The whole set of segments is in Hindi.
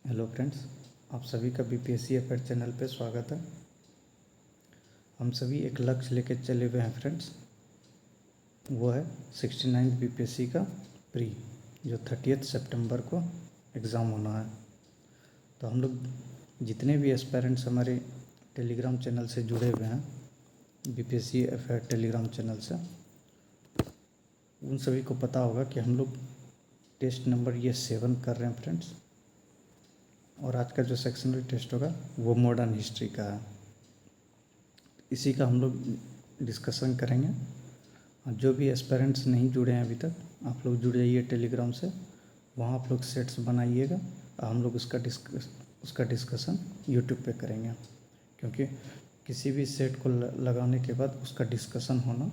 हेलो फ्रेंड्स, आप सभी का बीपीएससी अफेयर चैनल पे स्वागत है। हम सभी एक लक्ष्य लेकर चले हुए हैं फ्रेंड्स, वो है 69th बीपीएससी का प्री, जो 30 सितंबर को एग्ज़ाम होना है। तो हम लोग जितने भी एस्पायरेंट्स हमारे टेलीग्राम चैनल से जुड़े हुए हैं, बीपीएससी अफेयर टेलीग्राम चैनल से, उन सभी को पता होगा कि हम लोग टेस्ट नंबर ये 7 कर रहे हैं फ्रेंड्स। और आज का जो सेक्शनल टेस्ट होगा वो मॉडर्न हिस्ट्री का है। इसी का हम लोग डिस्कशन करेंगे। और जो भी एस्पेरेंट्स नहीं जुड़े हैं अभी तक, आप लोग जुड़ जाइए टेलीग्राम से, वहाँ आप लोग सेट्स बनाइएगा और हम लोग उसका डिस्कशन यूट्यूब पे करेंगे। क्योंकि किसी भी सेट को लगाने के बाद उसका डिस्कशन होना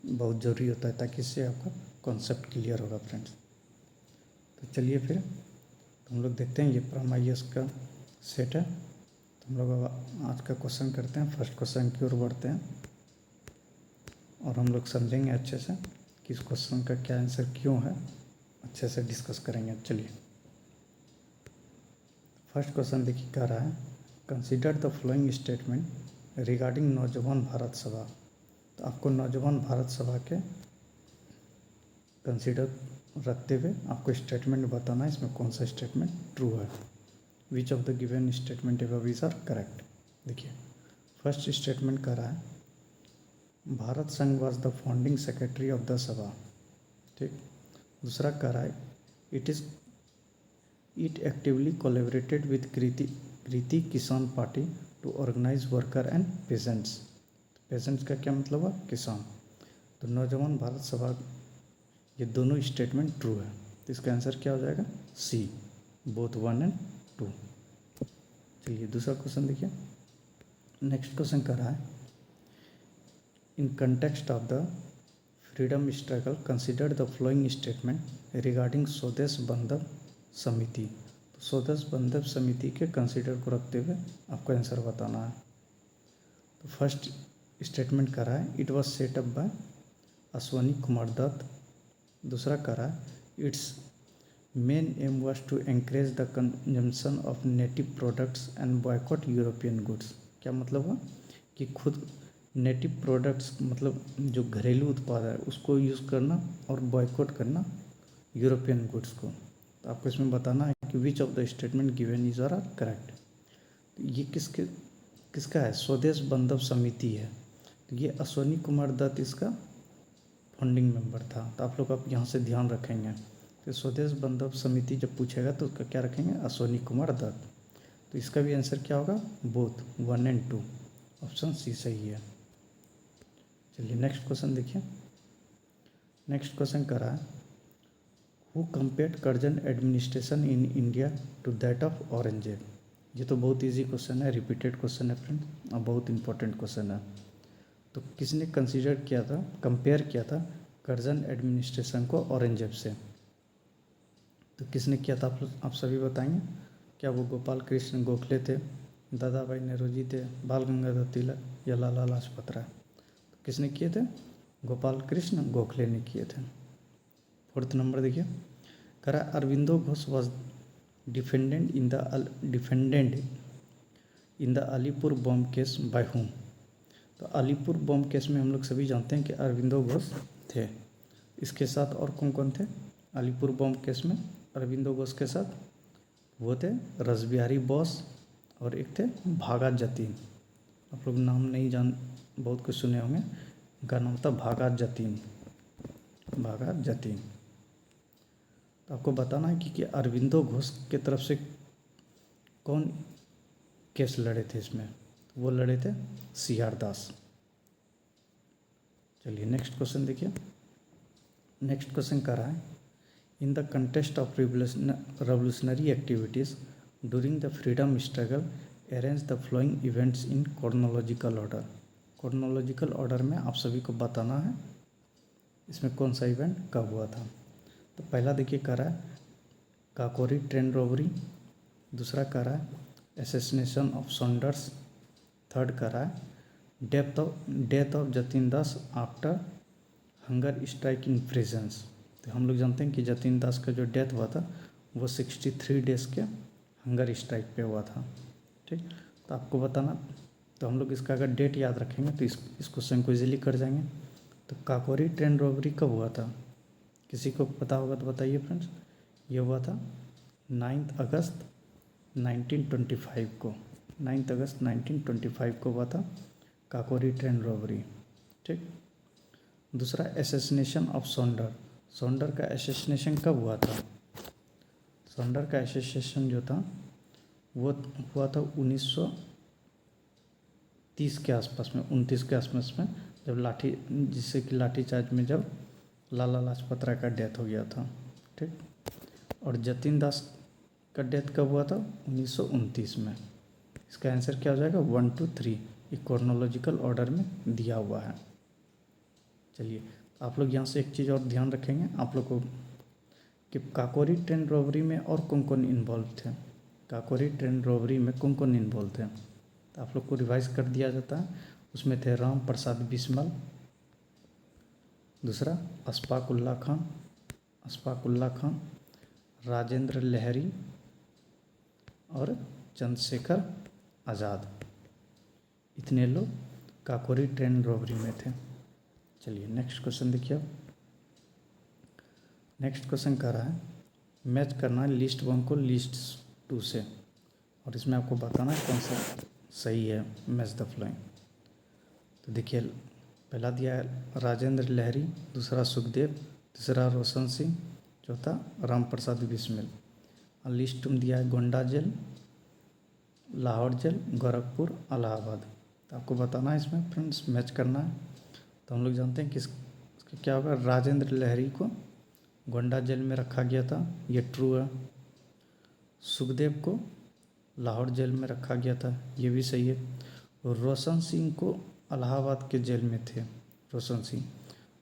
बहुत ज़रूरी होता है, ताकि इससे आपका कॉन्सेप्ट क्लियर होगा फ्रेंड्स। तो चलिए फिर हम लोग देखते हैं, ये प्राइमरी का सेट है। तो हम लोग आज का क्वेश्चन करते हैं, फर्स्ट क्वेश्चन की ओर बढ़ते हैं और हम लोग समझेंगे अच्छे से कि इस क्वेश्चन का क्या आंसर क्यों है, अच्छे से डिस्कस करेंगे। चलिए फर्स्ट क्वेश्चन देखिए, कह रहा है consider the following statement regarding नौजवान भारत सभा। तो आपको नौजवान भारत सभा के कंसीडर रखते हुए आपको स्टेटमेंट बताना है, इसमें कौन सा स्टेटमेंट ट्रू है। Which of the given statement above is are correct. देखिए फर्स्ट स्टेटमेंट कह रहा है Bharat Sangh was the founding secretary of the Sabha. ठीक। दूसरा कह रहा है it actively collaborated with Kirti Kisan party to organise worker and peasants. Peasants का क्या मतलब है? किसान। तो नौजवान भारत सभा, ये दोनों स्टेटमेंट ट्रू है। तो इसका आंसर क्या हो जाएगा? सी, बोथ 1 एंड 2। चलिए दूसरा क्वेश्चन देखिए। नेक्स्ट क्वेश्चन कर रहा है in context of the freedom struggle consider the flowing statement regarding स्वदेश बंधव समिति। तो स्वदेश बंधव समिति के कंसिडर को रखते हुए आपको आंसर बताना है। तो फर्स्ट स्टेटमेंट कर रहा है it was set up by Ashwini Kumar Dutt. दूसरा कह रहा है it's main aim was to encourage the consumption of native products and boycott European goods. क्या मतलब हुआ कि खुद नेटिव प्रोडक्ट्स मतलब जो घरेलू उत्पाद है उसको यूज़ करना और बॉयकॉट करना यूरोपियन गुड्स को। तो आपको इसमें बताना है कि which of the statement given is are correct. तो ये किसका है? स्वदेश बंधव समिति है। तो ये अश्वनी कुमार दत्त इसका फाउंडिंग मेंबर था। तो आप लोग अब यहाँ से ध्यान रखेंगे कि स्वदेश बंधव समिति जब पूछेगा तो उसका क्या रखेंगे? अश्वनी कुमार दत्त। तो इसका भी आंसर क्या होगा? Both 1 and 2। ऑप्शन सी सही है। चलिए नेक्स्ट क्वेश्चन देखिए। नेक्स्ट क्वेश्चन कर रहा है who compared Curzon administration in India to that of Aurangzeb. ये तो बहुत इजी क्वेश्चन है, रिपीटेड क्वेश्चन है फ्रेंड और बहुत इंपॉर्टेंट क्वेश्चन है। तो किसने कंसीडर किया था, कंपेयर किया था कर्जन एडमिनिस्ट्रेशन को औरंगजेब से? तो किसने किया था आप सभी बताएंगे। क्या वो गोपाल कृष्ण गोखले थे, दादा भाई नेहरूजी थे, बाल गंगाधर तिलक या लाला लाजपत राय? तो किसने किए थे? गोपाल कृष्ण गोखले ने किए थे। फोर्थ नंबर देखिए, करा Aurobindo Ghosh was defendant in the Alipur bomb case by whom. तो अलीपुर बॉम्ब केस में हम लोग सभी जानते हैं कि अरविंदो घोष थे। इसके साथ और कौन कौन थे अलीपुर बॉम्ब केस में? अरविंदो घोष के साथ वो थे रसबिहारी बोस और एक थे भागा जतीन। आप लोग नाम नहीं बहुत कुछ सुने होंगे। उनका नाम था भागा जतीन। भागा जतीन। तो आपको बताना है कि अरविंदो घोष के तरफ से कौन केस लड़े थे इसमें? तो वो लड़े थे CR दास। चलिए नेक्स्ट क्वेश्चन देखिए। नेक्स्ट क्वेश्चन कर रहा है in the contest of revolutionary activities during the freedom struggle arrange the flowing events in chronological order. Chronological order में आप सभी को बताना है इसमें कौन सा इवेंट कब हुआ था। तो पहला देखिए कह रहा है काकोरी ट्रेन रॉबरी। दूसरा कह रहा है असैसिनेशन ऑफ सॉन्डर्स। थर्ड कह रहा है death of Jatin Das after hunger strike in prisons. तो हम लोग जानते हैं कि जतीन दास का जो डेथ हुआ था वो 63 डेज़ के हंगर स्ट्राइक पे हुआ था। ठीक, तो आपको बताना, तो हम लोग इसका अगर डेट याद रखेंगे तो इस क्वेश्चन को इजीली कर जाएंगे। तो काकोरी ट्रेन रॉबरी कब हुआ था? किसी को पता होगा तो बताइए फ्रेंड्स। ये हुआ था 9 अगस्त 1925 को। 9 अगस्त 1925 को हुआ था काकोरी ट्रेन रॉबरी। ठीक, दूसरा एसेसिनेशन ऑफ सोंडर। सोंडर का एसेसिनेशन कब हुआ था? सोंडर का एसेसिनेशन जो था वो हुआ था 1930 के आसपास में, 29 के आसपास में, जब जिससे कि लाठीचार्ज में जब लाला लाजपत राय का डेथ हो गया था। ठीक, और जतिन दास का डेथ कब हुआ था? 1929 में। इसका आंसर क्या हो जाएगा? 1 2 3, ये क्रोनोलॉजिकल ऑर्डर में दिया हुआ है। चलिए, आप लोग यहाँ से एक चीज़ और ध्यान रखेंगे आप लोग को कि काकोरी ट्रेन रॉबरी में और कौन कौन इन्वॉल्व थे। काकोरी ट्रेन रॉबरी में कौन कौन इन्वॉल्व थे तो आप लोग को रिवाइज कर दिया जाता है। उसमें थे राम प्रसाद बिस्मल, दूसरा अशफाक उल्ला खान, राजेंद्र लहरी और चंद्रशेखर आज़ाद। इतने लोग काकोरी ट्रेन रॉबरी में थे। चलिए नेक्स्ट क्वेश्चन देखिए। नेक्स्ट क्वेश्चन कह रहा है मैच करना है लिस्ट 1 को लिस्ट 2 से, और इसमें आपको बताना है कौन सा सही है। Match the following. तो देखिए, पहला दिया है राजेंद्र लहरी, दूसरा सुखदेव, तीसरा रोशन सिंह, चौथा राम प्रसाद बिस्मिल। और लिस्ट में दिया है गोंडा जेल, लाहौर जेल, गोरखपुर, इलाहाबाद। तो आपको बताना है इसमें फ्रेंड्स, मैच करना है। तो हम लोग जानते हैं कि इसका क्या होगा। राजेंद्र लहरी को गोंडा जेल में रखा गया था, ये ट्रू है। सुखदेव को लाहौर जेल में रखा गया था, ये भी सही है। और रोशन सिंह को इलाहाबाद के जेल में थे, रोशन सिंह।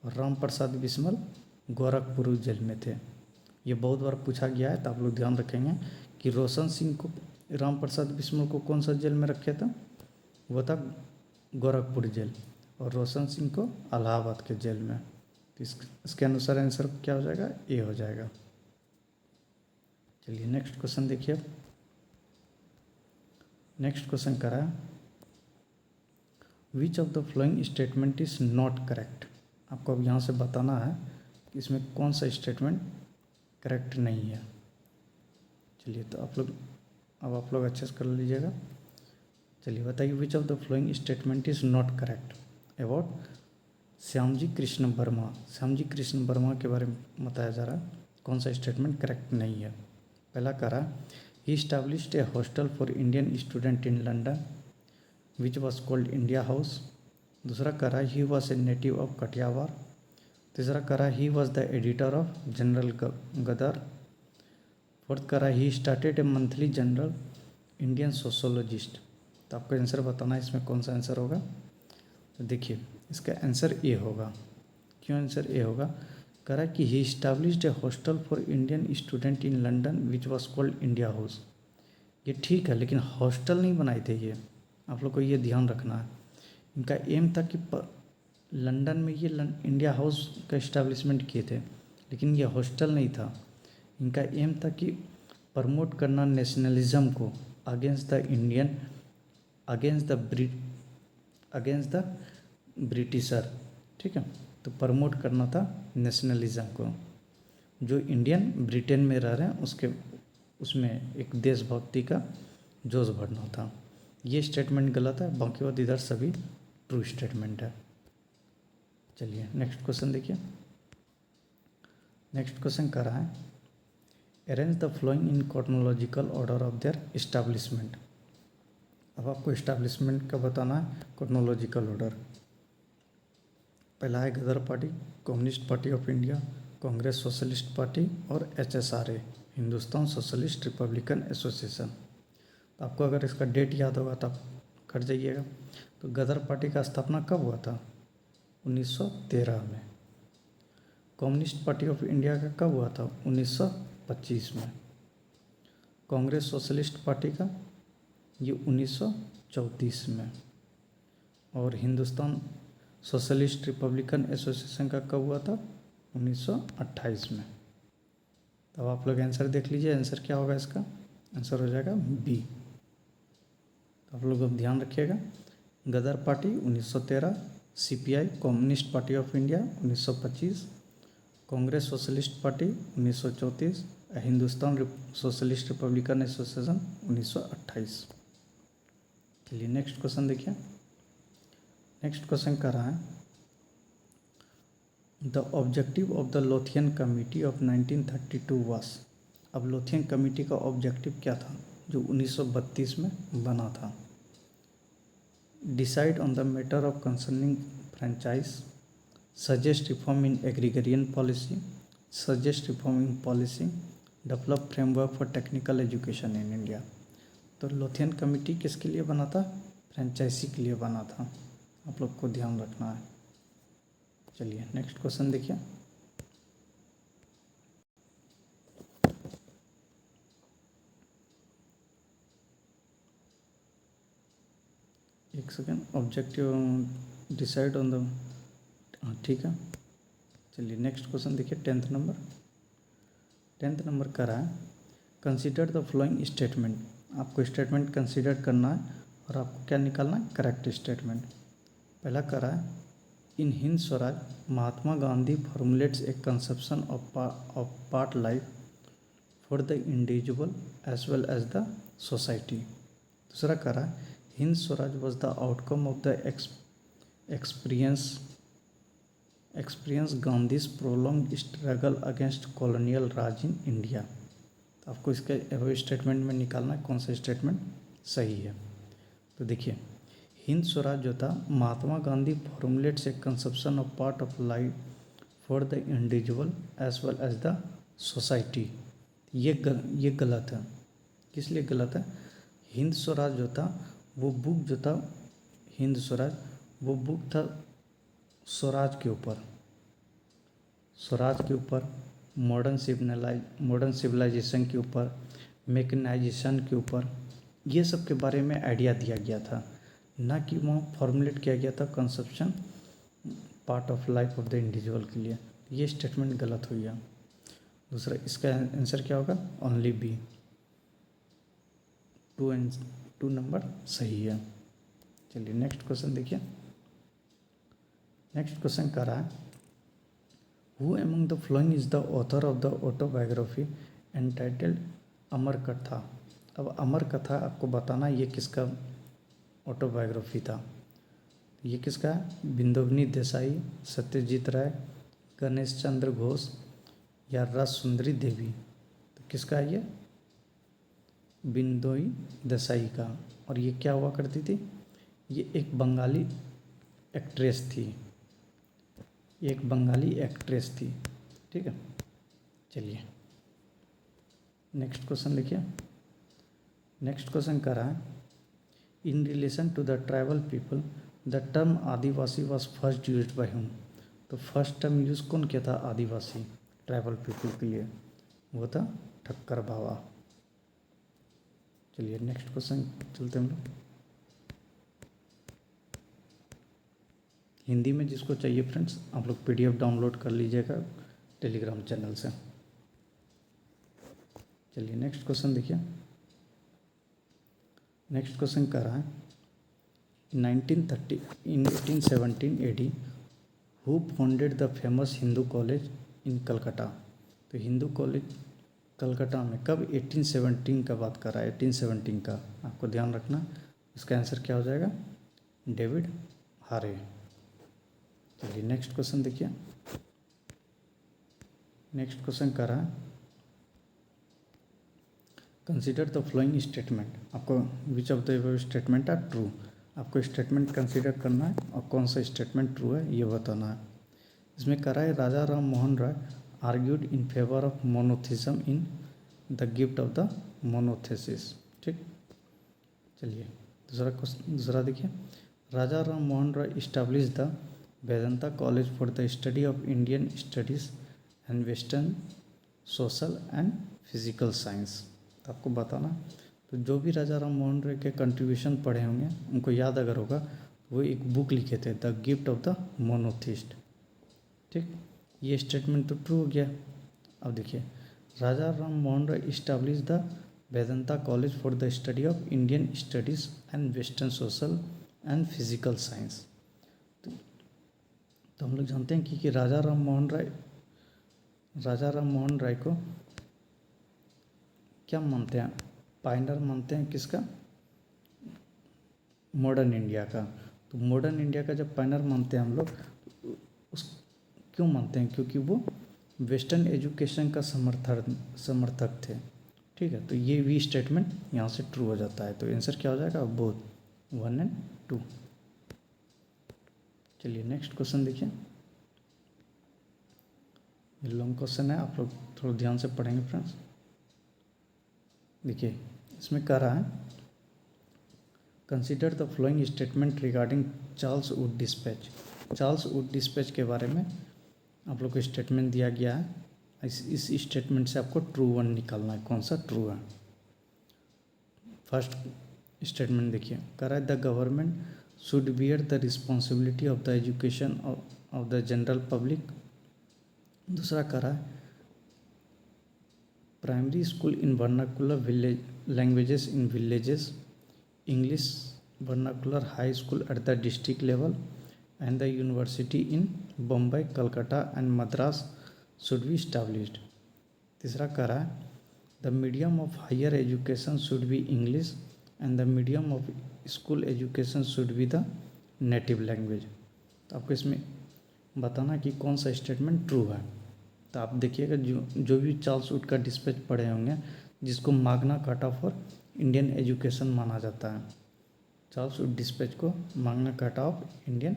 और राम प्रसाद बिस्मल गोरखपुर जेल में थे। ये बहुत बार पूछा गया है, तो आप लोग ध्यान रखेंगे कि रोशन सिंह को, राम प्रसाद बिस्मल को कौन सा जेल में रखे था? वो था गोरखपुर जेल, और रोशन सिंह को इलाहाबाद के जेल में। तो इसके अनुसार आंसर क्या हो जाएगा? ए हो जाएगा। चलिए नेक्स्ट क्वेश्चन देखिए। नेक्स्ट क्वेश्चन करा है which of the flowing statement is not correct. आपको अब यहाँ से बताना है कि इसमें कौन सा स्टेटमेंट करेक्ट नहीं है। चलिए, तो आप लोग अच्छे से कर लीजिएगा। चलिए बताइए, विच of the flowing statement is not correct about Shyamji Krishna Verma. Shyamji Krishna Verma के बारे में बताया जा रहा है, कौन सा स्टेटमेंट करेक्ट नहीं है। पहला कह रहा है he established a hostel for Indian student in London which was called India House. दूसरा कह रहा है he was a native of Kathiawar. तीसरा कह रहा है he was the editor of journal Ghadar. Fourth कह रहा है he started a monthly journal Indian sociologist. तो आपको आंसर बताना है इसमें कौन सा आंसर होगा। तो देखिए, इसका आंसर ए होगा। क्यों आंसर ए होगा? कह रहा है कि he established a hostel for Indian student in London which was called India House. ये ठीक है, लेकिन हॉस्टल नहीं बनाए थे ये, आप लोग को ये ध्यान रखना है। इनका एम था कि लंदन में ये इंडिया हाउस का इस्टेब्लिशमेंट किए थे, लेकिन ये हॉस्टल नहीं था। इनका एम था कि प्रमोट करना नेशनलिज्म को against the Indian, against the britisher. ठीक है, तो प्रमोट करना था नेशनलिज्म को, जो इंडियन ब्रिटेन में रह रहे हैं उसमें एक देशभक्ति का जोश भरना था। ये स्टेटमेंट गलत है, बाकी और इधर सभी ट्रू स्टेटमेंट है। चलिए नेक्स्ट क्वेश्चन देखिए। नेक्स्ट क्वेश्चन कह रहा है arrange the following in chronological order of their establishment. अब आपको इस्टेब्लिशमेंट का बताना है क्रोनोलॉजिकल ऑर्डर। पहला है Ghadar party, communist party of India, Congress socialist party और HSRA, Hindustan socialist republican association. तो आपको अगर इसका डेट याद होगा तो आप कर जाइएगा। तो गदर पार्टी का स्थापना कब हुआ था? 1913 में। कम्युनिस्ट पार्टी ऑफ इंडिया का कब हुआ था? 1925 में। कांग्रेस सोशलिस्ट पार्टी का ये 1934 में। और हिंदुस्तान सोशलिस्ट रिपब्लिकन एसोसिएशन का कब हुआ था? 1928 में। तब आप लोग आंसर देख लीजिए, आंसर क्या होगा इसका? आंसर हो जाएगा बी। तो आप लोग अब ध्यान रखिएगा। Ghadar party 1913, CPI communist party of India 1925, Congress socialist party 1934, Hindustan socialist republican association 1928। चलिए नेक्स्ट क्वेश्चन देखिए। नेक्स्ट क्वेश्चन कर रहा है the objective of the Lothian committee of 1932 was. अब लोथियन कमेटी का ऑब्जेक्टिव क्या था जो 1932 में बना था? Decide on the matter of concerning franchise, suggest reform in agrarian policy, suggest reform in policy, develop framework for technical education in India. तो लोथियन कमेटी किसके लिए बना था? फ्रेंचाइजी के लिए बना था। आप लोग को ध्यान रखना है। चलिए नेक्स्ट क्वेश्चन देखिए। एक second, objective decide on the, हाँ ठीक है। चलिए नेक्स्ट क्वेश्चन देखिए। 10th नंबर का रहा है कंसिडर द फ्लोइंग स्टेटमेंट। आपको स्टेटमेंट कंसिडर करना है और आपको क्या निकालना है? Correct statement. पहला कर रहा है in Hind Swaraj Mahatma Gandhi formulates a conception of part life for the individual as well as the society. दूसरा कर रहा है Hind Swaraj was the outcome of the experience Gandhi's prolong struggle against colonial Raj in India. तो आपको इसके स्टेटमेंट में निकालना है कौन सा स्टेटमेंट सही है। तो देखिए हिंद स्वराज जो था Mahatma Gandhi formulates a conception of part of life for the individual as well as the society. ये गलत है। किस लिए गलत है? हिंद स्वराज जो था वो बुक जो था, हिंद स्वराज वो बुक था स्वराज के ऊपर, मॉडर्न सिविलाइजेशन के ऊपर, मैकेनाइजेशन के ऊपर, ये सब के बारे में आइडिया दिया गया था, ना कि वहाँ फॉर्मुलेट किया गया था conception part of life of the individual के लिए। ये स्टेटमेंट गलत हो गया। दूसरा इसका आंसर क्या होगा? Only B. 2 नंबर सही है। चलिए नेक्स्ट क्वेश्चन देखिए। नेक्स्ट क्वेश्चन कर रहा है who among the flowing is the author of the autobiography entitled Amar Katha. अब अमर कथा आपको बताना ये किसका ऑटोबायोग्राफी था। ये किसका है? बिंदोवनी देसाई, सत्यजीत राय, गणेश चंद्र घोष या रस सुंदरी देवी। तो किसका है ये? बिंदोई देसाई का। और ये क्या हुआ करती थी? ये एक बंगाली एक्ट्रेस थी। ठीक है। चलिए नेक्स्ट क्वेश्चन देखिए। नेक्स्ट क्वेश्चन कर रहा है in relation to the tribal people the term adivasi was first use by whom. तो फर्स्ट टर्म यूज कौन किया था आदिवासी ट्राइबल पीपल के लिए? वो था ठक्कर बाबा। चलिए नेक्स्ट क्वेश्चन चलते हम लोग। हिंदी में जिसको चाहिए फ्रेंड्स आप लोग PDF डाउनलोड कर लीजिएगा टेलीग्राम चैनल से। चलिए नेक्स्ट क्वेश्चन देखिए। नेक्स्ट क्वेश्चन कर रहा है 1817 AD who founded the famous Hindu college in Calcutta. तो हिंदू कॉलेज कलकत्ता में कब? 1817 का बात कर रहा है। 1817 का आपको ध्यान रखना। इसका आंसर क्या हो जाएगा? David Hare. चलिए नेक्स्ट क्वेश्चन देखिए। नेक्स्ट क्वेश्चन कर रहा है कंसिडर द फ्लोइंग स्टेटमेंट। आपको which of the statement are true. आपको स्टेटमेंट कंसिडर करना है और कौन सा स्टेटमेंट ट्रू है ये बताना है। इसमें कह रहा है Raja Ram Mohan Roy argued in favour of monotheism in the gift of the monothesis. ठीक। चलिए दूसरा देखिए। Raja Ram Mohan Roy establish the Vedanta college for the study of Indian studies and western social and physical science. तो आपको बताना तो जो भी राजा राम मोहन राय के कंट्रीब्यूशन पढ़े होंगे उनको याद अगर होगा वो एक बुक लिखे थे the gift of the monotheist. ठीक। ये स्टेटमेंट तो ट्रू हो गया। अब देखिए Raja Ram Mohan Roy establish the Vedanta college for the study of Indian studies and western social and physical science. तो हम लोग जानते हैं कि राजा राम मोहन राय को क्या मानते हैं, पायनर मानते हैं किसका, मॉडर्न इंडिया का। तो मॉडर्न इंडिया का जब पायनर मानते हैं हम लोग, उस क्यों मानते हैं, क्योंकि वो वेस्टर्न एजुकेशन का समर्थक थे। ठीक है, तो ये भी स्टेटमेंट यहाँ से ट्रू हो जाता है। तो आंसर क्या हो जाएगा, बोथ 1 और 2। चलिए नेक्स्ट क्वेश्चन देखिए, ये लॉन्ग क्वेश्चन है, आप लोग थोड़ा ध्यान से पढ़ेंगे फ्रेंड्स। देखिए इसमें कह रहा है, consider the flowing statement regarding Charles Wood dispatch. Charles Wood dispatch के बारे में आप लोग को स्टेटमेंट दिया गया है। इस स्टेटमेंट से आपको ट्रू वन निकालना है, कौन सा ट्रू है। फर्स्ट स्टेटमेंट देखिए, कह रहा है the government should bear the responsibility of the education of the general public. दूसरा कह रहा है primary school in vernacular village languages in villages, English vernacular high school at the district level and the university in Bombay, Calcutta and Madras should be established. तीसरा कह रहा है the medium of higher education should be English and the medium of school education should be the native language. तो आपको इसमें बताना कि कौन सा स्टेटमेंट ट्रू है। तो आप देखिएगा, जो भी चार्ल्स वुड का डिस्पैच पढ़े होंगे, जिसको माग्ना कार्टा फॉर इंडियन एजुकेशन माना जाता है, चार्ल्स वुड डिस्पैच को माग्ना कार्टा ऑफ इंडियन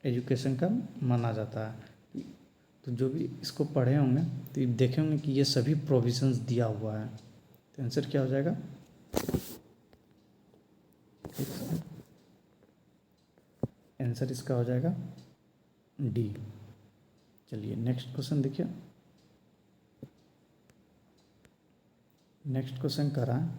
एजुकेशन का माना जाता है। तो जो भी इसको पढ़े होंगे तो ये देखेंगे कि ये सभी प्रोविजंस दिया हुआ है। तो आंसर क्या हो जाएगा, आंसर इसका हो जाएगा डी। चलिए नेक्स्ट क्वेश्चन देखिए, नेक्स्ट क्वेश्चन कर रहा है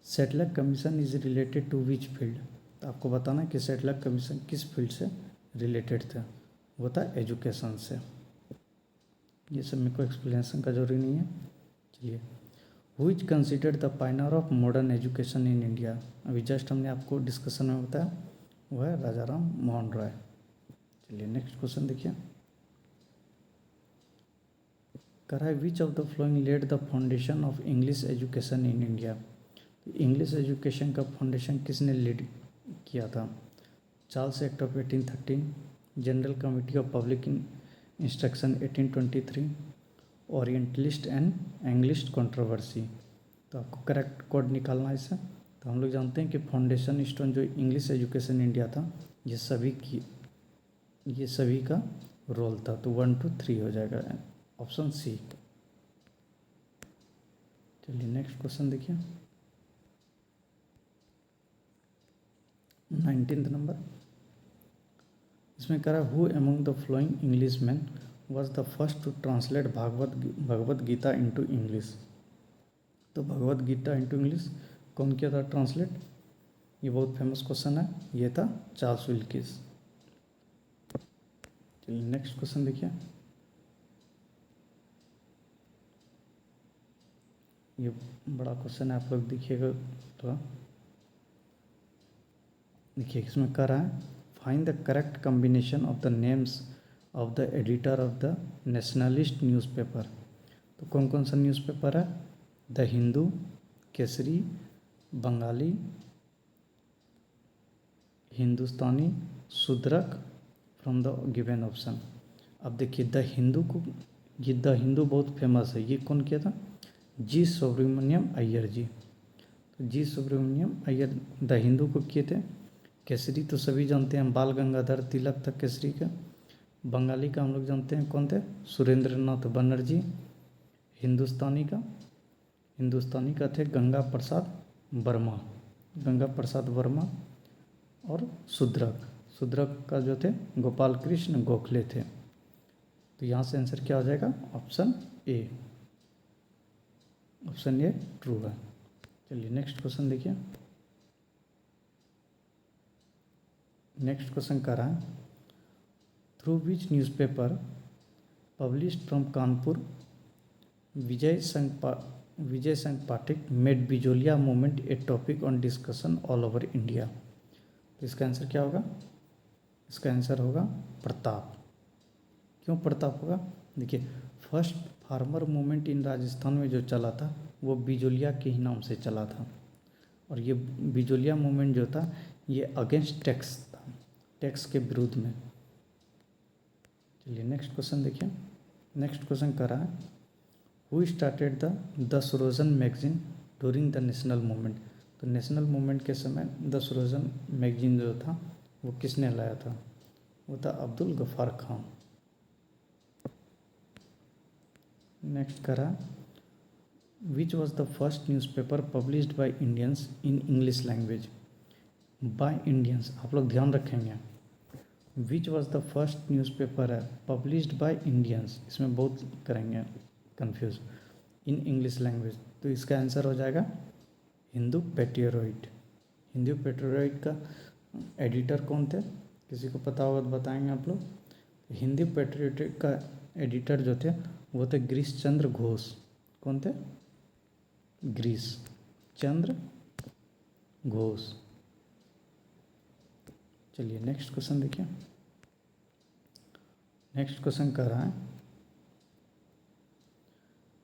Sadler commission is related to which field. तो आपको बताना है कि सेटलर कमीशन किस फील्ड से रिलेटेड था, वो था एजुकेशन से। ये सब मेरे को एक्सप्लेनेशन का जरूरी नहीं है। चलिए, who is considered the Pioneer of modern education in India. अभी जस्ट हमने आपको डिस्कशन में बताया, वो है राजा राम मोहन राय। चलिए नेक्स्ट क्वेश्चन देखिए, करा है which of the flowing led the foundation of English education in India. English education का फाउंडेशन किसने लीड किया था, Charles act of 1813, general committee of public instruction 1823, orientalist and English controversy. तो आपको करेक्ट कोड निकालना है इससे। तो हम लोग जानते हैं कि फाउंडेशन स्टोन जो इंग्लिश एजुकेशन इंडिया था, ये सभी का रोल था। तो 1 2 3 हो जाएगा, ऑप्शन सी। चलिए नेक्स्ट क्वेश्चन देखिए, 19th नंबर। इसमें कह रहा है who among the following English man was the first to translate Bhagavad Gita into English. तो भगवत गीता इंटू इंग्लिश कौन किया था ट्रांसलेट, ये बहुत फेमस क्वेश्चन है, ये था चार्ल्स विल्किस। चलिए नेक्स्ट क्वेश्चन देखिए, ये बड़ा क्वेश्चन है, आप लोग देखिएगा थोड़ा। देखिए इसमें कह रहा है find the correct combination of the names of the editor of the nationalist newspaper. तो कौन कौन सा न्यूज़पेपर है, the Hindu, Kesari, Bengali, Hindustani, Shudraka from the given option. अब देखिए द हिंदू को, ये द हिंदू बहुत फेमस है, ये कौन किया था, जी सुब्रमण्यम अय्यर जी। तो जी सुब्रमण्यम अय्यर द हिंदू को किए थे। केसरी तो सभी जानते हैं, बाल गंगाधर तिलक था केसरी का। बंगाली का हम लोग जानते हैं कौन थे, सुरेंद्रनाथ बनर्जी। हिंदुस्तानी का थे गंगा प्रसाद वर्मा। और शूद्रक का जो थे गोपाल कृष्ण गोखले थे। तो यहाँ से आंसर क्या हो जाएगा, option A. Option A true है। चलिए नेक्स्ट क्वेश्चन देखिए, नेक्स्ट क्वेश्चन कर रहा है through which newspaper published from Kanpur, Vijay Singh Pathak made Bijolia movement a topic on discussion all over India. तो इसका आंसर क्या होगा? इसका आंसर होगा प्रताप। क्यों प्रताप होगा? देखिए, first farmer movement in Rajasthan में जो चला था वो बिजोलिया के ही नाम से चला था। और ये बिजोलिया मूवमेंट जो था ये अगेंस्ट टैक्स था, टैक्स के विरुद्ध में। चलिए नेक्स्ट क्वेश्चन देखिए। नेक्स्ट क्वेश्चन कर रहा है, हु स्टार्टेड द सरोजन magazine during the national movement. तो नेशनल मूवमेंट के समय द सरोजन मैगजीन जो था वो किसने लाया था? वो था अब्दुल गफ्फार खान। नेक्स्ट करा, which was the first newspaper published by Indians in English language. By Indians आप लोग ध्यान रखेंगे, which was the first newspaper है पब्लिश्ड बाय इंडियंस, इसमें बहुत करेंगे कंफ्यूज, इन इंग्लिश लैंग्वेज। तो इसका आंसर हो जाएगा हिंदू पेट्रियोट। हिंदू पेट्रियोट का एडिटर कौन थे? किसी को पता होगा तो बताएंगे आप लोग। हिंदी पेट्रियोट का एडिटर जो थे वो थे गिरीश चंद्र घोष। कौन थे? गिरीश चंद्र घोष। चलिए नेक्स्ट क्वेश्चन देखिए। नेक्स्ट क्वेश्चन कह रहा है,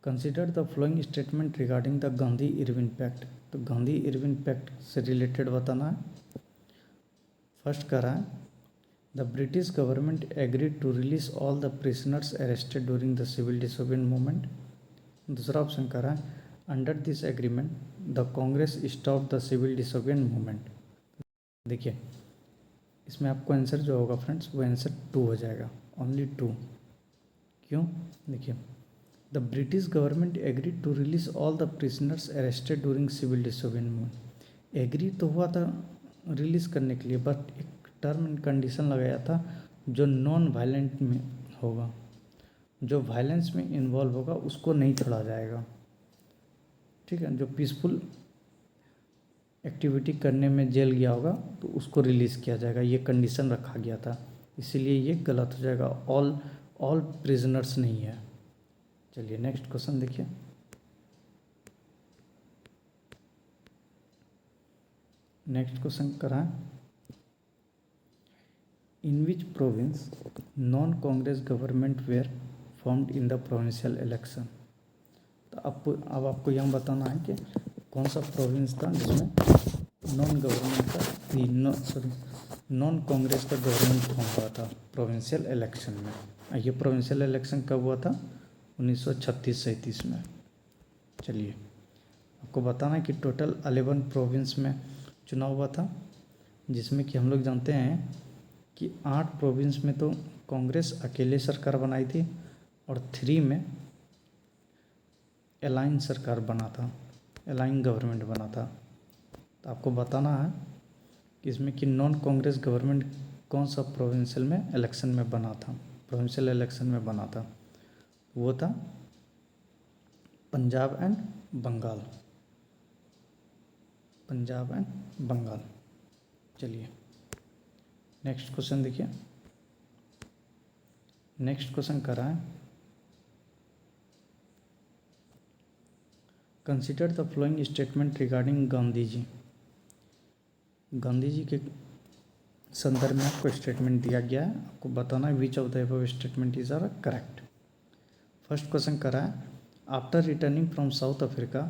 consider the flowing statement regarding the Gandhi Irwin pact. तो गांधी इरविन पैक्ट से रिलेटेड बताना है। फर्स्ट कह रहा है, the British government agreed to release all the prisoners arrested during the civil disobedience movement. दूसरा ऑप्शन कह रहा है, under this agreement the Congress stop the civil disobedience movement. देखिए इसमें आपको आंसर जो होगा फ्रेंड्स वो आंसर 2 हो जाएगा, ओनली 2। क्यों? देखिए, the British government agreed to release all the prisoners arrested during civil disobedience movement. Agree तो हुआ था रिलीज़ करने के लिए, बट एक टर्म एंड कंडीशन लगाया था जो नॉन वायलेंट में होगा, जो वायलेंस में इन्वॉल्व होगा उसको नहीं छोड़ा जाएगा। ठीक है, जो पीसफुल एक्टिविटी करने में जेल गया होगा तो उसको रिलीज़ किया जाएगा, ये कंडीशन रखा गया था। इसीलिए ये गलत हो जाएगा, ऑल प्रिजनर्स नहीं है। चलिए नेक्स्ट क्वेश्चन देखिए। नेक्स्ट क्वेश्चन करा है, in which province non Congress government were formed in the provincial election. तो अब आपको यह बताना है कि कौन सा प्रोविंस था जिसमें नॉन कांग्रेस का गवर्नमेंट फॉर्म हुआ था प्रोविंशियल इलेक्शन में। ये प्रोविंशियल इलेक्शन कब हुआ था? 1936-37 में। चलिए आपको बताना है कि टोटल 11 प्रोविंस में चुनाव हुआ था, जिसमें कि हम लोग जानते हैं कि 8 प्रोविंस में तो कांग्रेस अकेले सरकार बनाई थी और 3 में अलाइन सरकार बना था, अलाइन गवर्नमेंट बना था। तो आपको बताना है कि इसमें कि नॉन कांग्रेस गवर्नमेंट कौन सा प्रोविंशियल में इलेक्शन में बना था, प्रोविंशियल इलेक्शन में बना था। वो था पंजाब एंड बंगाल, पंजाब एंड बंगाल। चलिए नेक्स्ट क्वेश्चन देखिए। नेक्स्ट क्वेश्चन कर रहा है, consider the flowing statement regarding Gandhi ji. Gandhi ji के संदर्भ में आपको स्टेटमेंट दिया गया है, आपको बताना है which of the above statement is are correct. First question कर रहा है, after returning from South Africa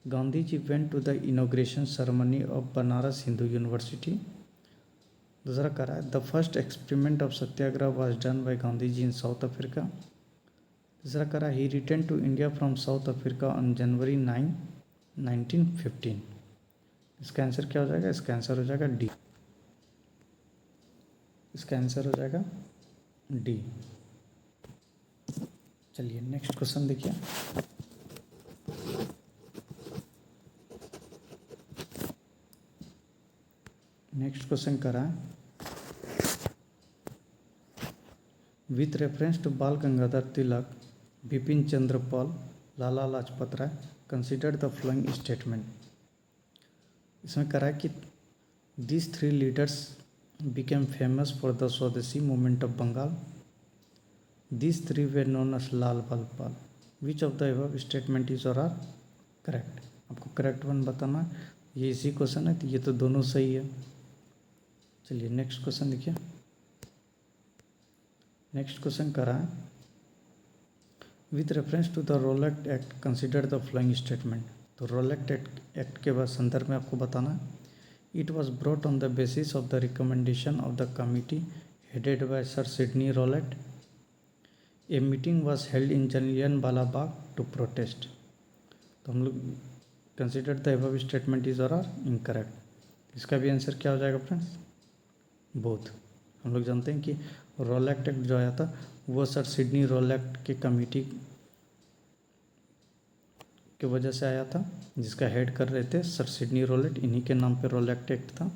Gandhi ji went to the inauguration ceremony of Banaras Hindu university. दूसरा कर रहा है, the first experiment of satyagraha was done by Gandhi ji in South Africa. तीसरा कर रहा है, he return to India from South Africa on January 9, 1915। इसका आंसर क्या हो जाएगा? इसका आंसर हो जाएगा डी। इसका आंसर हो जाएगा डी। चलिए नेक्स्ट क्वेश्चन देखिए। नेक्स्ट क्वेश्चन कर रहा है, विथ रेफरेंस टू बाल गंगाधर तिलक, Bipin Chandra Pal, Lala Lajpat Rai, consider the following statement. इसमें कह रहा है कि these 3 leaders became famous for the Swadeshi movement of Bengal. These three were known as Lal Bal Pal. Which of the above statement is or are correct? आपको करेक्ट वन बताना है. ये इसी क्वेश्चन है, तो ये तो दोनों सही है. चलिए नेक्स्ट क्वेश्चन देखिए. नेक्स्ट क्वेश्चन करा है, with reference to the Rowlatt act consider the following statement. तो रोलेक्ट एक्ट के बाद संदर्भ में आपको बताना है. It was brought on the basis of the recommendation of the committee headed by sir Sidney Rowlatt. A meeting was held in Jallianwala Bagh to protest. तो हम लोग consider the above statement is और आर इनकरेक्ट. इसका भी आंसर क्या हो जाएगा फ्रेंड्स? बोथ. हम लोग जानते हैं कि रोलेक्ट एक्ट जो आया था वो सर सिडनी रोलेक्ट के कमेटी की वजह से आया था, जिसका हेड कर रहे थे सर सिडनी रोलेक्ट. इन्हीं के नाम पे रोलेक्ट एक्ट था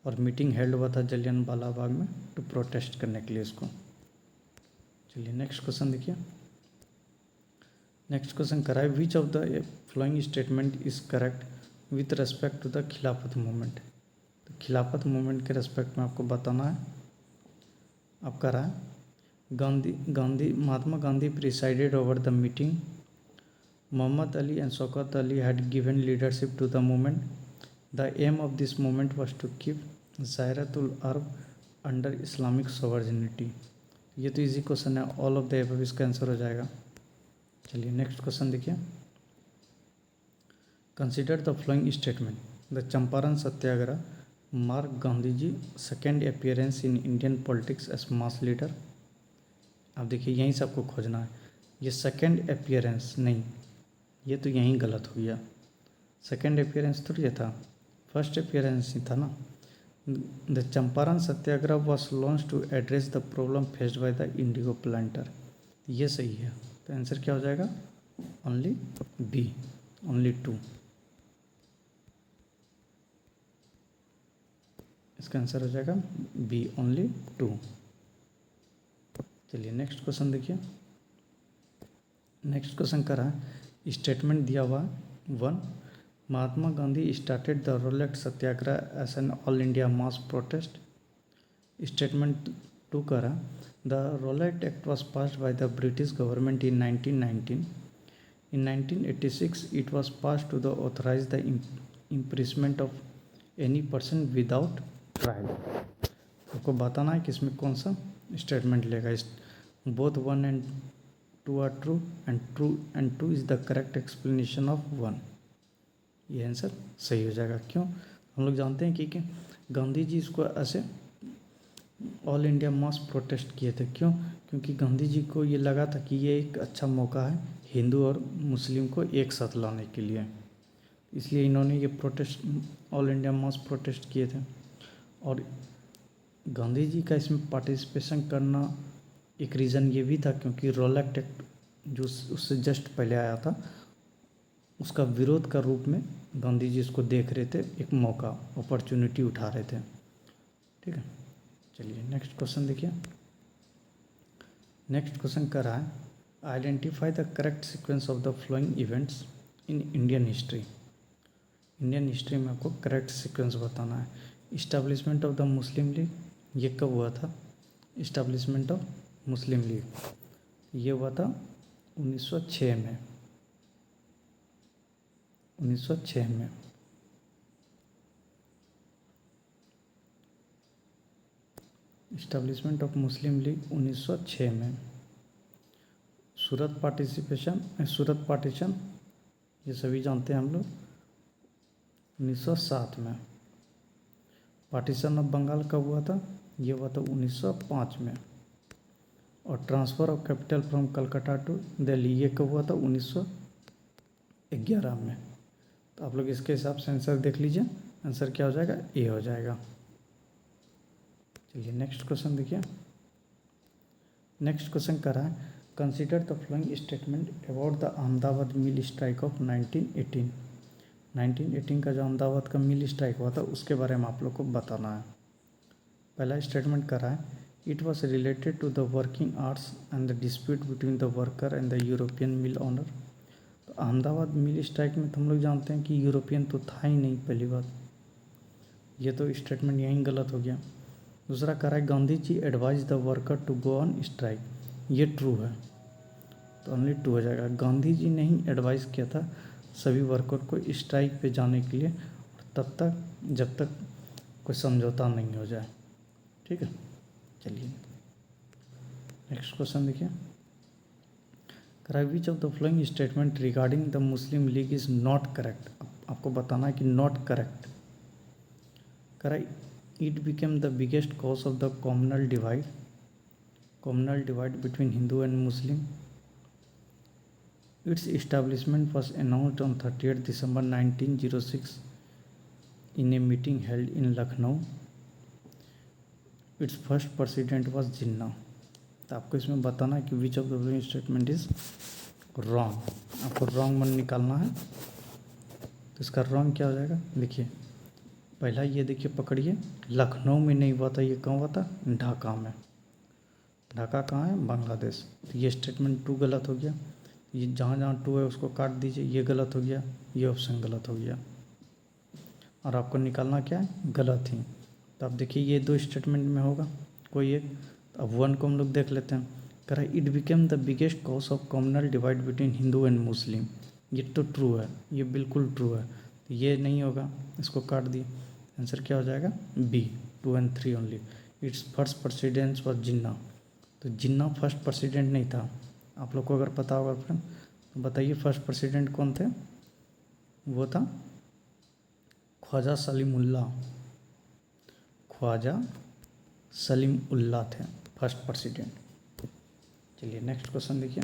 और मीटिंग हेल्ड हुआ था जलियांवाला बाग में टू प्रोटेस्ट करने के लिए इसको. चलिए नेक्स्ट क्वेश्चन देखिए. नेक्स्ट क्वेश्चन कराए, which of the flowing statement is correct with respect to the Khilafat movement. तो खिलाफत मूवमेंट के रेस्पेक्ट में आपको बताना है. आप कह रहा है, Mahatma Gandhi presided over the meeting. Muhammad Ali and Shaukat Ali had given leadership to the movement. The aim of this movement was to keep Zahratul Arab under Islamic sovereignty. ये तो इजी क्वेश्चन है, ऑल ऑफ द एबव इसका आंसर हो जाएगा. चलिए नेक्स्ट क्वेश्चन देखिए. Consider the flowing statement. The Champaran Satyagraha mark Gandhi ji second appearance in Indian politics as mass leader. अब देखिए यहीं से आपको खोजना है. ये सेकेंड अपीयरेंस नहीं, ये तो यहीं गलत हो गया. सेकेंड अपीयरेंस तो ये था, फर्स्ट अपीयरेंस ही था ना. The Champaran satyagraha was launch to address the problem faced by the indigo planter. ये सही है, तो आंसर क्या हो जाएगा? Only B, only 2. इसका आंसर हो जाएगा बी, ओनली 2. चलिए नेक्स्ट क्वेश्चन देखिए. नेक्स्ट क्वेश्चन करा स्टेटमेंट दिया हुआ 1. Mahatma Gandhi started the Rowlatt satyagraha as an all India mass protest. Statement 2 करा the Rowlatt act was passed by the British government in 1919. In 1986 it was passed to the authorize the imprisonment of any person without trial. आपको बताना है कि इसमें कौन सा स्टेटमेंट लेगा. Both 1 and 2 are true and 2 is the correct explanation of 1. ये आंसर सही हो जाएगा. क्यों? हम लोग जानते हैं कि गांधी जी इसको ऐसे ऑल इंडिया मास प्रोटेस्ट किए थे. क्यों? क्योंकि गांधी जी को ये लगा था कि ये एक अच्छा मौका है हिंदू और मुस्लिम को एक साथ लाने के लिए, इसलिए इन्होंने ये protest all India mass protest किए थे. और गांधी जी का इसमें पार्टिसिपेशन करना एक रीज़न ये भी था क्योंकि रोलेक्ट एक्ट जो उससे जस्ट पहले आया था उसका विरोध का रूप में गांधी जी इसको देख रहे थे, एक मौका, अपॉर्चुनिटी उठा रहे थे. ठीक है. चलिए नेक्स्ट क्वेश्चन देखिए. नेक्स्ट क्वेश्चन कर रहा है, identify the correct sequence of the flowing events in Indian history. Indian history में आपको करेक्ट सीक्वेंस बताना है. Establishment of the Muslim league, ये कब हुआ था? इस्टेब्लिशमेंट ऑफ मुस्लिम लीग ये हुआ था 1906 में. 1906 में. इस्टेब्लिशमेंट ऑफ मुस्लिम लीग 1906 में. सूरत पार्टीशन ये सभी जानते हैं हम लोग 1907 में. पार्टीशन ऑफ बंगाल कब हुआ था? ये हुआ था 1905 में. और transfer of capital from Calcutta to Delhi ये कब हुआ था? 1911 में. तो आप लोग इसके हिसाब से आंसर देख लीजिए. आंसर क्या हो जाएगा? ए हो जाएगा. चलिए नेक्स्ट क्वेश्चन देखिए. नेक्स्ट क्वेश्चन कर रहा है, consider the following statement about the Ahmedabad mill strike off 1918. 1918 का जो अहमदाबाद का मिल स्ट्राइक हुआ था उसके बारे में आप लोग को बताना है. पहला स्टेटमेंट कर रहा है, it was related to the working hours and the dispute between the worker and the European mill owner. तो अहमदाबाद मिल स्ट्राइक में तो हम लोग जानते हैं कि यूरोपियन तो था ही नहीं. पहली बात ये तो स्टेटमेंट यहीं गलत हो गया. दूसरा कह रहा है, Gandhi ji advise the worker to go on strike. ये ट्रू है, तो ओनली ट्रू हो जाएगा। गांधी जी ने ही एडवाइस किया था सभी वर्कर को स्ट्राइक पे जाने के लिए, तब तक जब तक कोई समझौता नहीं हो जाए। ठीक है, चलिए नेक्स्ट क्वेश्चन देखिए। विच of the following statement regarding the Muslim league is not correct. आपको बताना है कि not correct. It became the biggest cause of the communal divide between Hindu and Muslim. It's establishment was announced on 30th December 1906 in a meeting held in Lucknow. Its first president was Jinnah. तो आपको इसमें बताना है कि which of the following statement is wrong. आपको रॉन्ग मन निकालना है, तो इसका रॉन्ग क्या हो जाएगा, देखिए पहला ये देखिए पकड़िए, लखनऊ में नहीं हुआ था, ये कहाँ हुआ था, ढाका में। ढाका कहाँ है, बांग्लादेश। तो ये स्टेटमेंट टू गलत हो गया, ये जहाँ जहाँ टू है उसको काट दीजिए, ये गलत हो गया, ये ऑप्शन गलत हो गया, और आपको निकालना क्या है, गलत ही। तो अब देखिए ये दो स्टेटमेंट में होगा कोई एक। तो अब वन को हम लोग देख लेते हैं। कह रहा है it became the biggest cause of communal divide between Hindu and Muslim. ये तो ट्रू है, ये बिल्कुल ट्रू है, तो ये नहीं होगा, इसको काट दिए। आंसर क्या हो जाएगा, B 2 and 3 only. Its first president was Jinnah. तो जिन्ना फर्स्ट प्रेसिडेंट नहीं था। आप लोग को अगर पता होगा फ्रेंड तो बताइए फर्स्ट प्रेसिडेंट कौन थे। वो था ख्वाजा सलीमुल्लाह। ख्वाजा सलीमुल्लाह थे फर्स्ट प्रेसिडेंट। चलिए नेक्स्ट क्वेश्चन देखिए।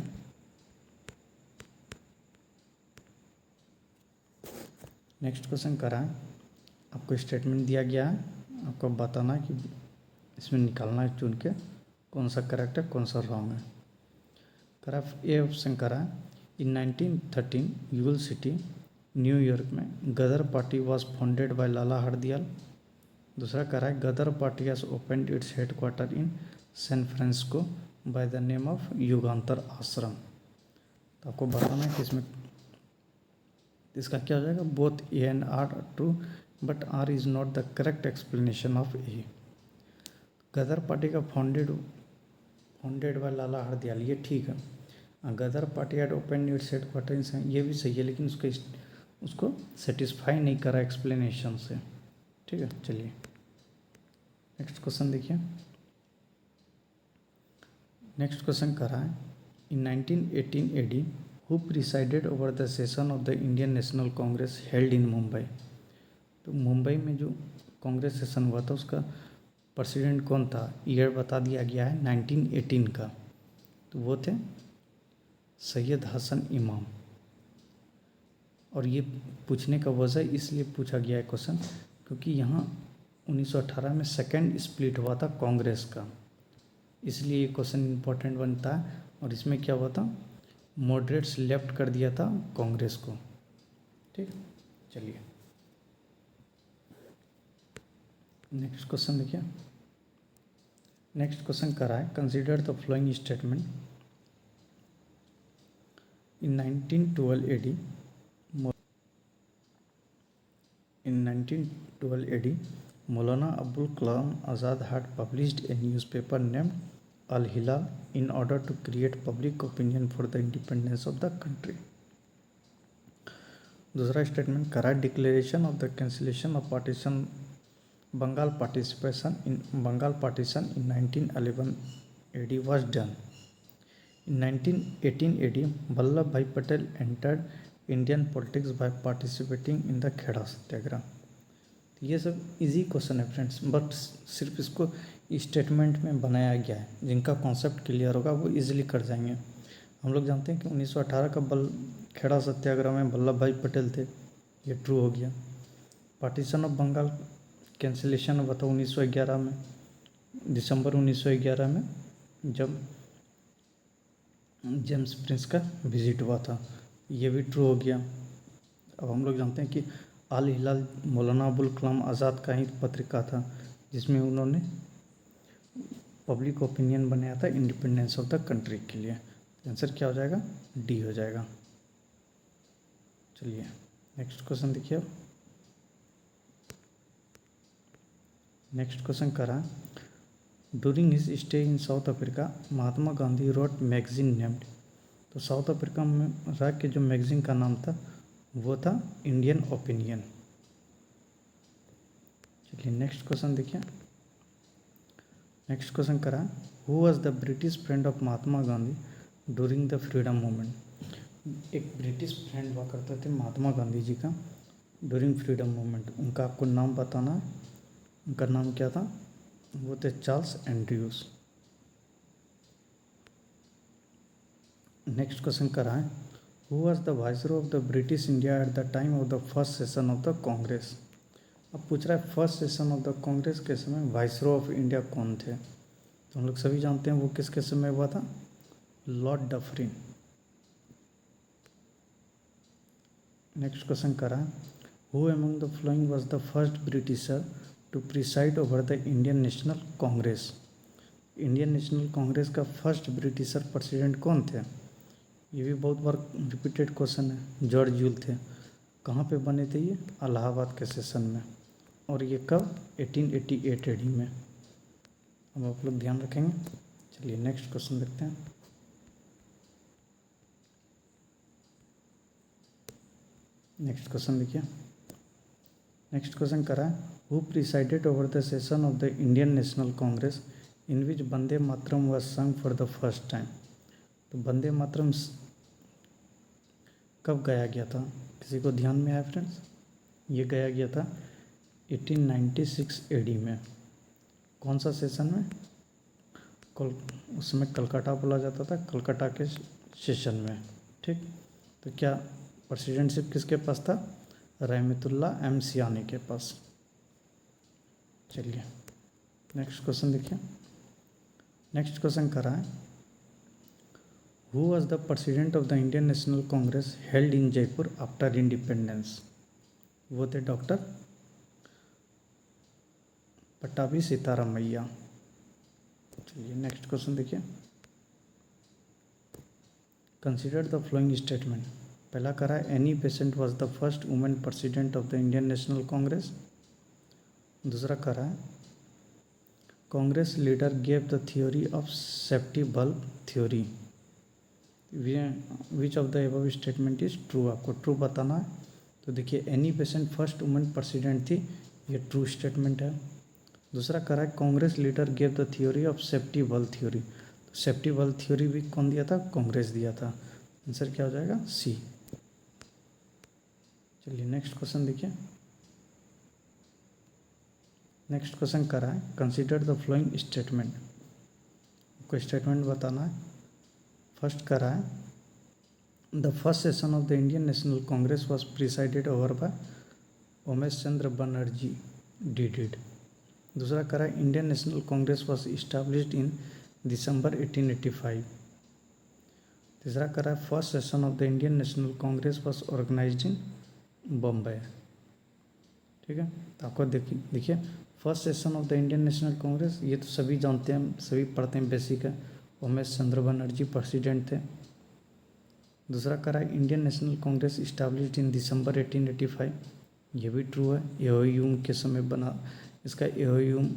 नेक्स्ट क्वेश्चन करा है, आपको स्टेटमेंट दिया गया है, आपको बताना है कि इसमें निकालना है चुन के कौन सा करेक्ट है कौन सा रॉन्ग है। करा ए ऑप्शन करा है, इन 1913 यूल सिटी न्यूयॉर्क में Ghadar party was founded by Lala Hardayal. दूसरा करा है Ghadar party has opened its headquarter in San Francisco by the name of Yugantar Ashram. तो आपको बताना है कि इसमें इसका क्या हो जाएगा, both A and R true but R is not the correct explanation of A. Ghadar party का फाउंडेड बाय लाला हरदयाल, ये ठीक है। Ghadar party had open its headquarter, ये भी सही है, लेकिन उसको सेटिस्फाई नहीं करा एक्सप्लेनेशन से। ठीक है, चलिए नेक्स्ट क्वेश्चन देखिए। नेक्स्ट क्वेश्चन कर रहा है, इन 1918 AD who presided over the session of the Indian national Congress held in Mumbai. तो मुंबई में जो कांग्रेस सेशन हुआ था उसका प्रेसिडेंट कौन था, ईयर बता दिया गया है 1918 का। तो वो थे सैयद हसन इमाम। और ये पूछने का वजह इसलिए पूछा गया है क्वेश्चन क्योंकि यहाँ 1918 में सेकेंड स्प्लिट हुआ था कांग्रेस का, इसलिए ये क्वेश्चन इम्पोर्टेंट बनता है। और इसमें क्या हुआ था, मॉडरेट्स लेफ्ट कर दिया था कांग्रेस को। ठीक, चलिए नेक्स्ट क्वेश्चन देखिए। नेक्स्ट क्वेश्चन करा है, consider the following statement. In 1912 AD Maulana Abul Kalam Azad had published a newspaper named Al Hilal in order to create public opinion for the independence of the country. दूसरा स्टेटमेंट करा, declaration of the cancellation of partition Bengal partition in 1911 AD was done. In 1918 AD, Vallabh Bhai Patel entered Indian politics by participating in the Kheda satyagraha. ये सब इजी क्वेश्चन है फ्रेंड्स, बट सिर्फ इसको स्टेटमेंट में बनाया गया है। जिनका कॉन्सेप्ट क्लियर होगा वो इजीली कर जाएंगे। हम लोग जानते हैं कि 1918 का खेड़ा सत्याग्रह में वल्लभ भाई पटेल थे, ये ट्रू हो गया। पार्टीशन ऑफ बंगाल कैंसिलेशन हुआ था 1911 में, दिसंबर 1911 में, जब जेम्स प्रिंस का विजिट हुआ था, ये भी ट्रू हो गया। अब हम लोग जानते हैं कि अल हिलाल मौलाना अबुल कलाम आज़ाद का ही पत्रिका था जिसमें उन्होंने पब्लिक ओपिनियन बनाया था इंडिपेंडेंस ऑफ द कंट्री के लिए। आंसर क्या हो जाएगा, डी हो जाएगा। चलिए नेक्स्ट क्वेश्चन देखिए। नेक्स्ट क्वेश्चन करा, during his stay in South Africa Mahatma Gandhi wrote magazine named, तो साउथ अफ्रीका में रह के जो मैगजीन का नाम था वो था इंडियन ओपिनियन। चलिए नेक्स्ट क्वेश्चन देखिए। नेक्स्ट क्वेश्चन करा, who was the British friend of Mahatma Gandhi during the freedom movement. एक ब्रिटिश फ्रेंड हुआ करते थे महात्मा गांधी जी का ड्यूरिंग फ्रीडम मूवमेंट, उनका आपको नाम बताना है। उनका नाम क्या था? वो थे चार्ल्स एंड्रयूज। नेक्स्ट क्वेश्चन करा है, who was the viceroy of the British India at the time of the first session of the Congress. अब पूछ रहा है first session of the Congress के समय वाइसरॉय ऑफ इंडिया कौन थे? तो हम लोग सभी जानते हैं वो किसके समय हुआ था, लॉर्ड डफरिन। नेक्स्ट क्वेश्चन करा, who among the following was the first Britisher to preside over the Indian national Congress. Indian national Congress का फर्स्ट ब्रिटिशर प्रेसिडेंट कौन थे? ये भी बहुत बार रिपीटेड क्वेश्चन है। जॉर्ज यूल थे। कहाँ पे बने थे ये? इलाहाबाद के सेशन में। और ये कब? 1888 एडी में। अब आप लोग ध्यान रखेंगे। चलिए नेक्स्ट क्वेश्चन देखते हैं। नेक्स्ट क्वेश्चन देखिए। नेक्स्ट क्वेश्चन करा है, who presided over the session of the Indian national Congress in which Vande Mataram was संग फॉर द फर्स्ट टाइम। तो वंदे मातरम कब गाया गया था? किसी को ध्यान में आया फ्रेंड्स? ये गाया गया था 1896 एडी में। कौन सा सेशन में? उसमें कलकत्ता बोला जाता था, कलकत्ता के सेशन में। ठीक, तो क्या प्रेसिडेंटशिप किसके पास था? रहमतुल्ला एम सियानी के पास। चलिए नेक्स्ट क्वेश्चन देखिए। नेक्स्ट क्वेश्चन करा है, who was the president of the Indian national Congress held in Jaipur after independence. वो थे डॉक्टर पट्टाभी सीतारामैया। चलिए नेक्स्ट क्वेश्चन देखिए। Consider the following statement. पहला करा है, Annie Besant was the first women president of the Indian national Congress. दूसरा करा है, Congress leader gave the theory of safety bulb theory. Which of the above statement is true. आपको ट्रू बताना है। तो देखिए Annie Besant first women president थी, ये ट्रू स्टेटमेंट है। दूसरा करा है, Congress leader gave the theory of safety bulb theory. तो सेफ्टी बल्ब थ्योरी भी कौन दिया था? कांग्रेस दिया था। आंसर क्या हो जाएगा? सी। चलिए नेक्स्ट क्वेश्चन देखिए। नेक्स्ट क्वेश्चन करा है, कंसिडर द फ्लोइंग स्टेटमेंट। आपको स्टेटमेंट बताना है। फर्स्ट करा है, the first session of the Indian national Congress was presided over by Umesh Chandra Banerjee did it. दूसरा करा है, Indian national Congress was established in December 1885। तीसरा करा है, first session of the Indian national Congress was organised in Bombay. ठीक है, तो आपको देखिए first session of the Indian national Congress, ये तो सभी जानते हैं, सभी पढ़ते हैं, बेसिक है। उमेश चंद्र बनर्जी प्रेसिडेंट थे। दूसरा करा है, Indian national Congress established in December 1885। ये भी ट्रू है। एओयूम के समय बना, इसका एओयूम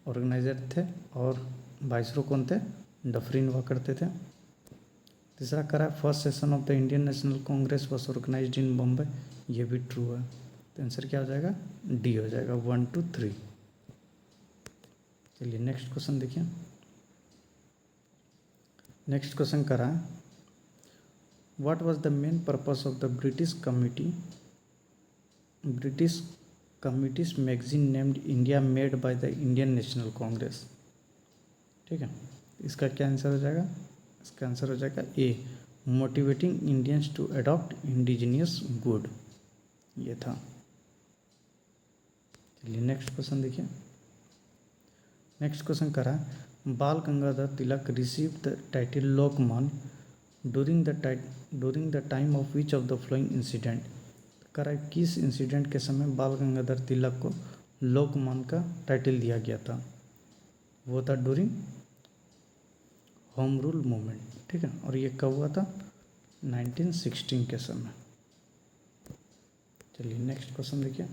ऑर्गेनाइजर थे और वाइसरॉय कौन थे? डफरिन हुआ करते थे। तीसरा करा, first session of the Indian national Congress was organised in Bombay. ये भी ट्रू है। तो आंसर क्या हो जाएगा? डी हो जाएगा। 1 2 3। चलिए नेक्स्ट क्वेश्चन देखिए। नेक्स्ट क्वेश्चन करा, what was the main purpose of the British magazine named India made by the Indian national Congress. ठीक है, इसका क्या आंसर हो जाएगा? इसका आंसर हो जाएगा A, motivating Indians to adopt indigenous good. ये था। चलिए नेक्स्ट क्वेश्चन देखिए। नेक्स्ट क्वेश्चन करा, Bal Gangadhar Tilak receive the title Lokmanya during the time of which of the following incident. करा, किस इंसिडेंट के समय बाल गंगाधर तिलक को लोकमान्य का टाइटल दिया गया था? वो था ड्यूरिंग होम रूल मूवमेंट। ठीक है, और ये कब हुआ था? 1916 के समय। चलिए नेक्स्ट क्वेश्चन देखिए।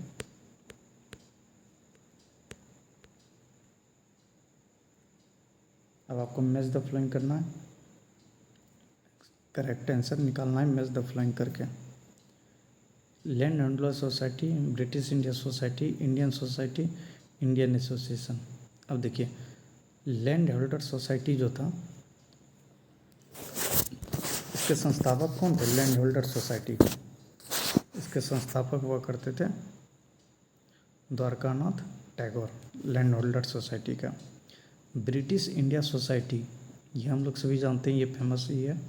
अब आपको मैच द फॉलोइंग करना है, करेक्ट आंसर निकालना है मैच द फॉलोइंग करके। Land holder society, British India society, Indian society, Indian association. अब देखिए लैंड होल्डर सोसाइटी जो था इसके संस्थापक कौन थे? लैंड होल्डर सोसाइटी के इसके संस्थापक हुआ करते थे Dwarkanath Tagore, land holder society का। ब्रिटिश इंडिया सोसाइटी, ये हम लोग सभी जानते हैं, ये फेमस ही है।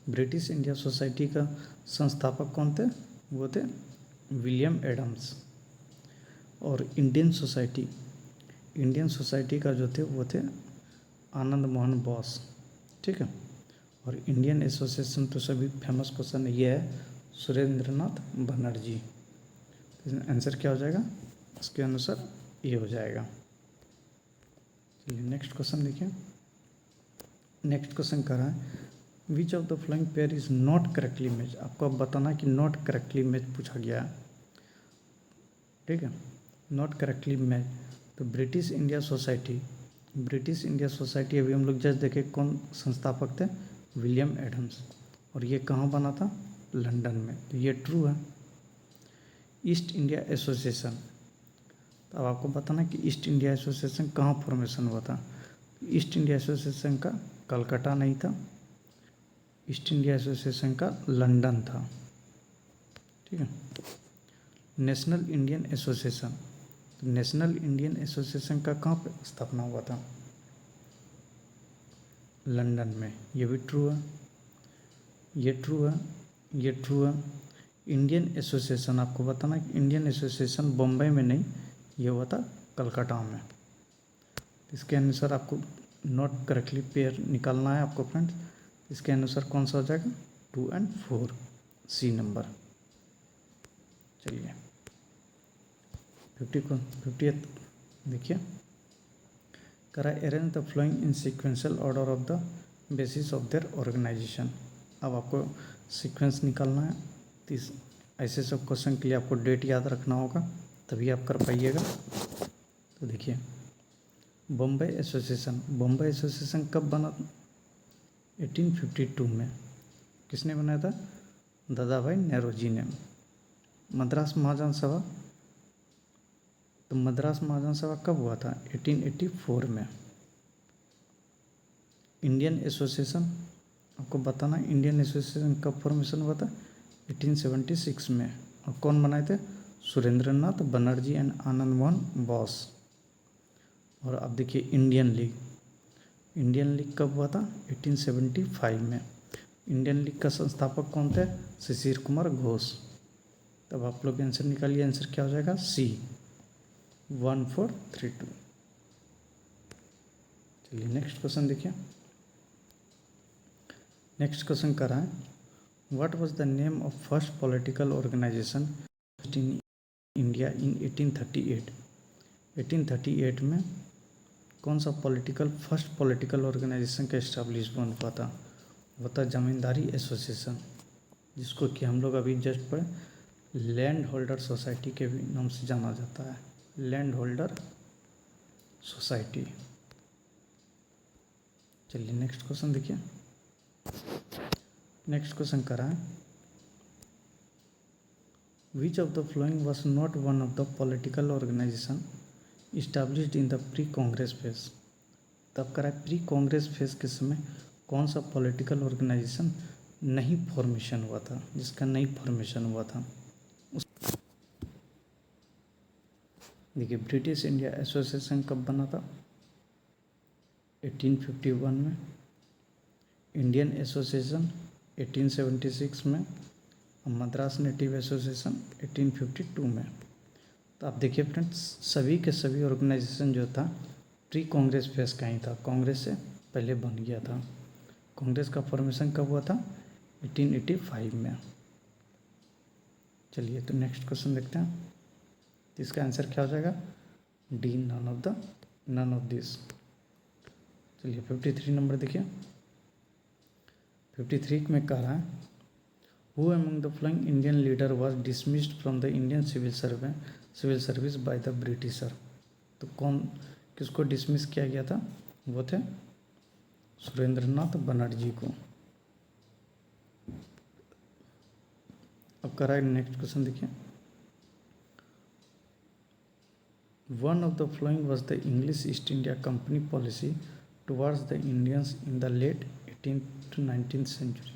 ब्रिटिश इंडिया सोसाइटी का संस्थापक कौन थे? वो थे विलियम एडम्स। और इंडियन सोसाइटी का जो थे वो थे आनंद मोहन बोस, ठीक है। और इंडियन एसोसिएशन तो सभी फेमस क्वेश्चन ये है सुरेंद्रनाथ बनर्जी। आंसर क्या हो जाएगा? इसके अनुसार ये हो जाएगा। चलिए नेक्स्ट क्वेश्चन देखिए। नेक्स्ट क्वेश्चन कर रहा है which of the following pair is not correctly match. आपको अब बताना कि नॉट करेक्टली मैच पूछा गया है, ठीक है। नॉट करेक्टली मैच तो ब्रिटिश इंडिया सोसाइटी अभी हम लोग जस्ट देखे कौन संस्थापक थे? William Adams. और ये कहाँ बना था? लंदन में, तो ये ट्रू है। ईस्ट इंडिया एसोसिएशन, तो अब आपको बताना कि ईस्ट इंडिया एसोसिएशन कहाँ फॉर्मेशन हुआ था। ईस्ट इंडिया एसोसिएशन का कलकत्ता नहीं था, ईस्ट इंडिया एसोसिएशन का लंदन था, ठीक है। नेशनल इंडियन एसोसिएशन का कहाँ पे स्थापना हुआ था? लंदन में, ये भी ट्रू है, ये ट्रू है। इंडियन एसोसिएशन, आपको बताना कि इंडियन एसोसिएशन बम्बई में नहीं, ये हुआ था कलकत्ता में। इसके अनुसार आपको नॉट करेक्टली पेयर निकालना है आपको फ्रेंड्स। इसके अनुसार कौन सा हो जाएगा? 2 और 4, सी नंबर। चलिए 50th देखिए, करा arrange the following in sequential order of the basis of their organisation. अब आपको सीक्वेंस निकालना है, तो ऐसे सब क्वेश्चन के लिए आपको डेट याद रखना होगा, तभी आप कर पाइएगा। तो देखिए बम्बई एसोसिएशन कब बना? 1852 में। किसने बनाया था? दादा भाई नेहरूजी ने। मद्रास महाजन सभा, तो मद्रास महाजन सभा कब हुआ था? 1884 में। इंडियन एसोसिएशन, आपको बताना इंडियन एसोसिएशन कब फॉर्मेशन हुआ था? 1876 में। और कौन बनाए थे? सुरेंद्रनाथ बनर्जी एंड आनंद मोहन बोस। और अब देखिए इंडियन लीग कब हुआ था? 1875 में। इंडियन लीग का संस्थापक कौन थे? शिशिर कुमार घोष। तब आप लोग आंसर निकालिए, आंसर क्या हो जाएगा? सी 1432। चलिए नेक्स्ट क्वेश्चन देखिए। नेक्स्ट क्वेश्चन कर रहा है what was the name of first political organisation in India in 1838। 1838 में कौन सा फर्स्ट पॉलिटिकल ऑर्गेनाइजेशन का इस्टेब्लिशमेंट हुआ था? वो था जमींदारी एसोसिएशन, जिसको कि हम लोग अभी जस्ट पढ़े लैंड होल्डर सोसाइटी के भी नाम से जाना जाता है, लैंड होल्डर सोसाइटी। चलिए नेक्स्ट क्वेश्चन देखिए। नेक्स्ट क्वेश्चन करा है which of the following was not one of the political organisation established in the pre Congress phase. तब करा प्री कांग्रेस फेज के समय कौन सा पॉलिटिकल ऑर्गेनाइजेशन नहीं फॉर्मेशन हुआ था, जिसका नहीं फॉर्मेशन हुआ था? देखिए ब्रिटिश इंडिया एसोसिएशन कब बना था? 1851 में। इंडियन एसोसिएशन 1876 में। और मद्रास नेटिव एसोसिएशन 1852 में। तो आप देखिए फ्रेंड्स, सभी के सभी ऑर्गेनाइजेशन जो था प्री कांग्रेस फेज का ही था, कांग्रेस से पहले बन गया था। कांग्रेस का फॉर्मेशन कब हुआ था? 1885 में। चलिए तो नेक्स्ट क्वेश्चन देखते हैं, तो इसका आंसर क्या हो जाएगा? D none of this. चलिए 53 नंबर देखिए। 53 में कह रहा है who among the following Indian leader was dismissed from the Indian civil service by the Britisher. तो किसको डिसमिस किया गया था? वो थे सुरेंद्रनाथ बनर्जी को। अब करा नेक्स्ट क्वेश्चन देखिए, one of the following was the English East India company policy towards the Indians in the late 18th to 19th century.